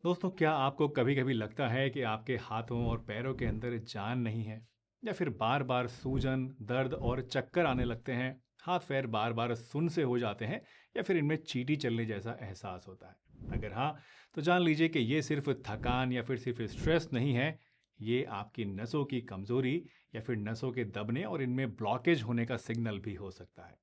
दोस्तों, क्या आपको कभी-कभी लगता है कि आपके हाथों और पैरों के अंदर जान नहीं है? या फिर बार-बार सूजन, दर्द और चक्कर आने लगते हैं? हाथ-पैर बार-बार सुन्न से हो जाते हैं या फिर इनमें चींटी चलने जैसा एहसास होता है? अगर हाँ, तो जान लीजिए कि ये सिर्फ थकान या फिर सिर्फ स्ट्रेस नहीं है, ये आपकी नसों की कमज़ोरी या फिर नसों के दबने और इनमें ब्लॉकेज होने का सिग्नल भी हो सकता है।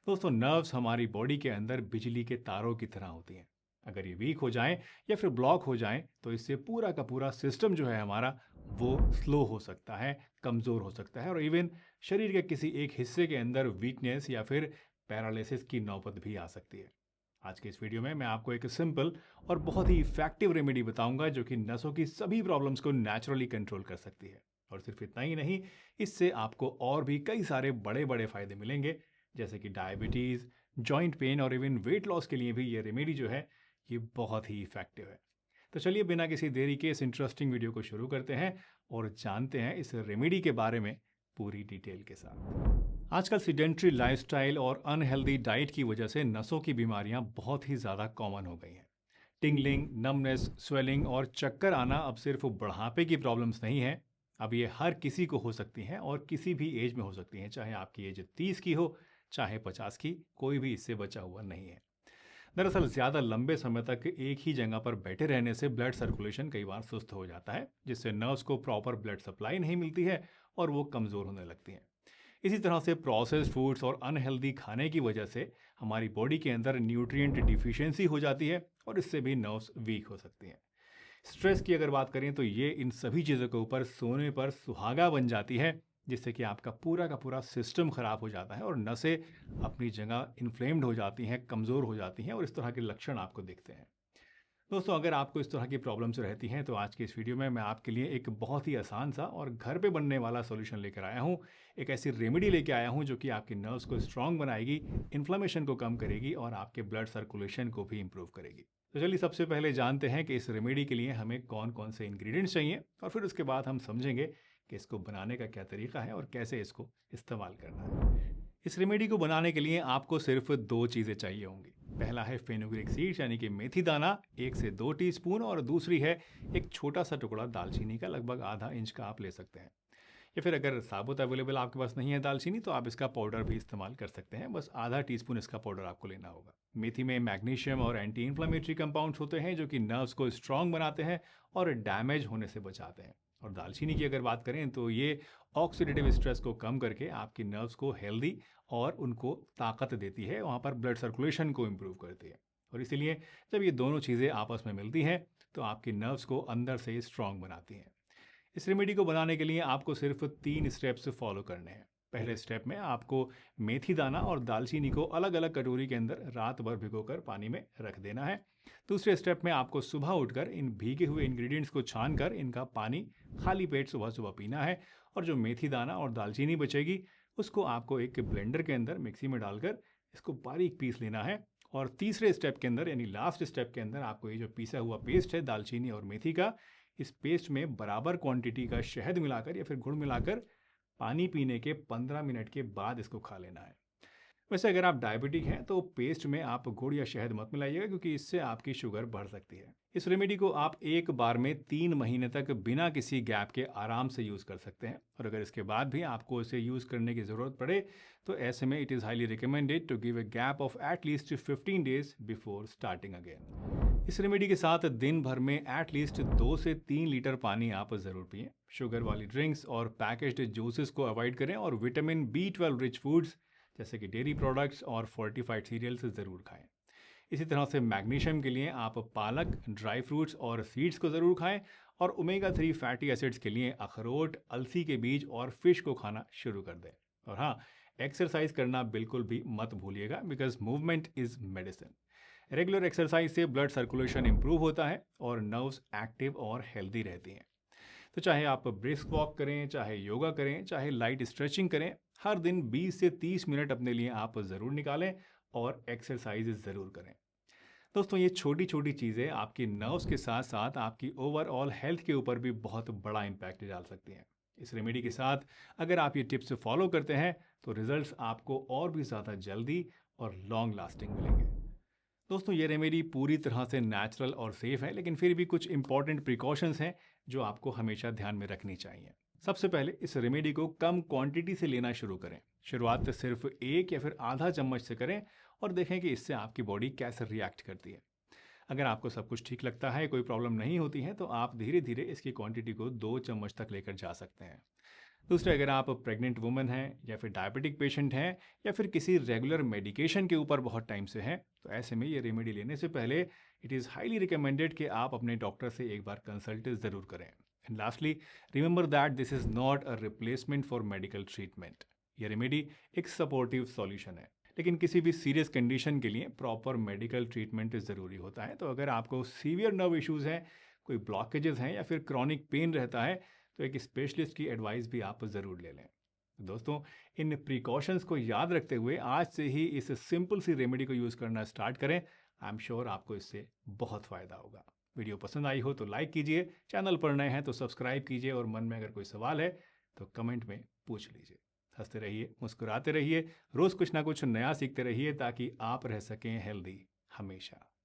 दोस्तों, नर्व्स हमारी बॉडी के अंदर बिजली के तारों की तरह होती हैं। अगर ये वीक हो जाएं या फिर ब्लॉक हो जाएं तो इससे पूरा का पूरा सिस्टम जो है हमारा वो स्लो हो सकता है, कमज़ोर हो सकता है और इवन शरीर के किसी एक हिस्से के अंदर वीकनेस या फिर पैरालिसिस की नौबत भी आ सकती है। आज के इस वीडियो में मैं आपको एक सिंपल और बहुत ही इफेक्टिव रेमेडी बताऊंगा जो कि नसों की सभी प्रॉब्लम्स को नेचुरली कंट्रोल कर सकती है। और सिर्फ इतना ही नहीं, इससे आपको और भी कई सारे बड़े बड़े फायदे मिलेंगे, जैसे कि डायबिटीज़, जॉइंट पेन और इवन वेट लॉस के लिए भी ये रेमेडी जो है ये बहुत ही इफेक्टिव है। तो चलिए बिना किसी देरी के इस इंटरेस्टिंग वीडियो को शुरू करते हैं और जानते हैं इस रेमेडी के बारे में पूरी डिटेल के साथ। आजकल सीडेंट्री लाइफस्टाइल और अनहेल्दी डाइट की वजह से नसों की बीमारियां बहुत ही ज़्यादा कॉमन हो गई हैं। टिंगलिंग, नमनेस, स्वेलिंग और चक्कर आना अब सिर्फ बुढ़ापे की प्रॉब्लम्स नहीं है। अब ये हर किसी को हो सकती हैं और किसी भी एज में हो सकती हैं, चाहे आपकी एज 30 की हो चाहे 50 की, कोई भी इससे बचा हुआ नहीं है। दरअसल ज़्यादा लंबे समय तक एक ही जगह पर बैठे रहने से ब्लड सर्कुलेशन कई बार सुस्त हो जाता है, जिससे नर्व्स को प्रॉपर ब्लड सप्लाई नहीं मिलती है और वो कमज़ोर होने लगती हैं। इसी तरह से प्रोसेस्ड फूड्स और अनहेल्दी खाने की वजह से हमारी बॉडी के अंदर न्यूट्रिएंट डिफिशियंसी हो जाती है और इससे भी नर्व्स वीक हो सकती हैं। स्ट्रेस की अगर बात करें तो ये इन सभी चीज़ों के ऊपर सोने पर सुहागा बन जाती है, जिससे कि आपका पूरा का पूरा सिस्टम खराब हो जाता है और नसें अपनी जगह इन्फ्लेम्ड हो जाती हैं, कमज़ोर हो जाती हैं और इस तरह के लक्षण आपको दिखते हैं। दोस्तों, अगर आपको इस तरह की प्रॉब्लम्स रहती हैं तो आज की इस वीडियो में मैं आपके लिए एक बहुत ही आसान सा और घर पे बनने वाला सॉल्यूशन लेकर आया हूँ। एक ऐसी रेमेडी लेके आया हूँ जो कि आपकी नर्व्स को स्ट्रांग बनाएगी, इन्फ्लेमेशन को कम करेगी और आपके ब्लड सर्कुलेशन को भी इम्प्रूव करेगी। तो चलिए सबसे पहले जानते हैं कि इस रेमेडी के लिए हमें कौन कौन से इंग्रेडिएंट्स चाहिए और फिर उसके बाद हम समझेंगे कि इसको बनाने का क्या तरीका है और कैसे इसको इस्तेमाल करना है। इस रेमेडी को बनाने के लिए आपको सिर्फ दो चीज़ें चाहिए होंगी। पहला है फेनुग्रीक सीड्स यानी कि मेथी दाना 1 से 2 टीस्पून और दूसरी है एक छोटा सा टुकड़ा दालचीनी का, लगभग आधा इंच का आप ले सकते हैं। या फिर अगर साबुत अवेलेबल आपके पास नहीं है दालचीनी तो आप इसका पाउडर भी इस्तेमाल कर सकते हैं, बस आधा टीस्पून इसका पाउडर आपको लेना होगा। मेथी में मैग्नीशियम और एंटी इन्फ्लेमेटरी कंपाउंड्स होते हैं जो कि नर्व्स को स्ट्रांग बनाते हैं और डैमेज होने से बचाते हैं। और दालचीनी की अगर बात करें तो ये ऑक्सीडेटिव स्ट्रेस को कम करके आपकी नर्व्स को हेल्दी और उनको ताकत देती है, वहाँ पर ब्लड सर्कुलेशन को इम्प्रूव करती है। और इसीलिए जब ये दोनों चीज़ें आपस में मिलती हैं तो आपकी नर्व्स को अंदर से स्ट्रांग बनाती हैं। इस रेमेडी को बनाने के लिए आपको सिर्फ 3 स्टेप्स फॉलो करने हैं। पहले स्टेप में आपको मेथी दाना और दालचीनी को अलग अलग कटोरी के अंदर रात भर भिगोकर पानी में रख देना है। दूसरे स्टेप में आपको सुबह उठकर इन भीगे हुए इंग्रेडिएंट्स को छानकर इनका पानी खाली पेट सुबह सुबह पीना है और जो मेथी दाना और दालचीनी बचेगी उसको आपको एक ब्लेंडर के अंदर मिक्सी में डालकर इसको बारीक पीस लेना है। और तीसरे स्टेप के अंदर यानी लास्ट स्टेप के अंदर आपको ये जो पीसा हुआ पेस्ट है दालचीनी और मेथी का, इस पेस्ट में बराबर क्वांटिटी का शहद मिलाकर या फिर गुड़ मिलाकर पानी पीने के 15 मिनट के बाद इसको खा लेना है। वैसे अगर आप डायबिटिक हैं तो पेस्ट में आप गुड़ या शहद मत मिलाइएगा, क्योंकि इससे आपकी शुगर बढ़ सकती है। इस रेमेडी को आप एक बार में 3 महीने तक बिना किसी गैप के आराम से यूज़ कर सकते हैं और अगर इसके बाद भी आपको इसे यूज़ करने की ज़रूरत पड़े तो ऐसे में it is highly recommended to give a gap of at least 15 days before starting again. इस रेमेडी के साथ दिन भर में एटलीस्ट 2 से 3 लीटर पानी आप ज़रूर पिएं। शुगर वाली ड्रिंक्स और पैकेज्ड जूसेस को अवॉइड करें और विटामिन B12 रिच फूड्स जैसे कि डेयरी प्रोडक्ट्स और फोर्टिफाइड सीरियल्स ज़रूर खाएं। इसी तरह से मैग्नीशियम के लिए आप पालक, ड्राई फ्रूट्स और सीड्स को ज़रूर खाएं और ओमेगा 3 फैटी एसिड्स के लिए अखरोट, अलसी के बीज और फिश को खाना शुरू कर दें। और हाँ, एक्सरसाइज करना बिल्कुल भी मत भूलिएगा, because movement is medicine. Regular exercise से ब्लड सर्कुलेशन इंप्रूव होता है और नर्व्स एक्टिव और हेल्दी रहती हैं। तो चाहे आप ब्रिस्क वॉक करें, चाहे योगा करें, चाहे लाइट स्ट्रेचिंग करें, हर दिन 20 से 30 मिनट अपने लिए आप ज़रूर निकालें और एक्सरसाइज ज़रूर करें। दोस्तों, ये छोटी छोटी चीज़ें आपकी नर्व्स के साथ साथ आपकी ओवरऑल हेल्थ के ऊपर भी बहुत बड़ा इम्पैक्ट डाल सकती हैं। इस रेमेडी के साथ अगर आप ये टिप्स फॉलो करते हैं तो रिजल्ट्स आपको और भी ज़्यादा जल्दी और लॉन्ग लास्टिंग मिलेंगे। दोस्तों, ये रेमेडी पूरी तरह से नेचुरल और सेफ है, लेकिन फिर भी कुछ इंपॉर्टेंट प्रिकॉशंस हैं जो आपको हमेशा ध्यान में रखनी चाहिए। सबसे पहले इस रेमेडी को कम क्वांटिटी से लेना शुरू करें। शुरुआत सिर्फ 1 या फिर आधा चम्मच से करें और देखें कि इससे आपकी बॉडी कैसे रिएक्ट करती है। अगर आपको सब कुछ ठीक लगता है, कोई प्रॉब्लम नहीं होती है, तो आप धीरे धीरे इसकी क्वांटिटी को 2 चम्मच तक लेकर जा सकते हैं। दूसरा, अगर आप प्रेग्नेंट वुमन हैं या फिर डायबिटिक पेशेंट हैं या फिर किसी रेगुलर मेडिकेशन के ऊपर बहुत टाइम से हैं, तो ऐसे में ये रेमेडी लेने से पहले इट इज़ हाईली रिकमेंडेड कि आप अपने डॉक्टर से एक बार कंसल्ट ज़रूर करें। And lastly, remember that this is not a replacement for medical treatment. ये रेमेडी एक सपोर्टिव सॉल्यूशन है, लेकिन किसी भी सीरियस कंडीशन के लिए प्रॉपर मेडिकल ट्रीटमेंट ज़रूरी होता है। तो अगर आपको सीवियर नर्व इश्यूज़ हैं, कोई ब्लॉकेजेस हैं या फिर क्रॉनिक पेन रहता है, तो एक स्पेशलिस्ट की एडवाइस भी आप ज़रूर ले लें। दोस्तों, इन प्रिकॉशंस को याद रखते हुए आज से ही इस सिंपल सी रेमेडी को यूज़ करना स्टार्ट करें। आई एम श्योर आपको इससे बहुत फ़ायदा होगा। वीडियो पसंद आई हो तो लाइक कीजिए, चैनल पर नए हैं तो सब्सक्राइब कीजिए और मन में अगर कोई सवाल है तो कमेंट में पूछ लीजिए। हंसते रहिए, मुस्कुराते रहिए, रोज़ कुछ ना कुछ नया सीखते रहिए ताकि आप रह सकें हेल्दी हमेशा।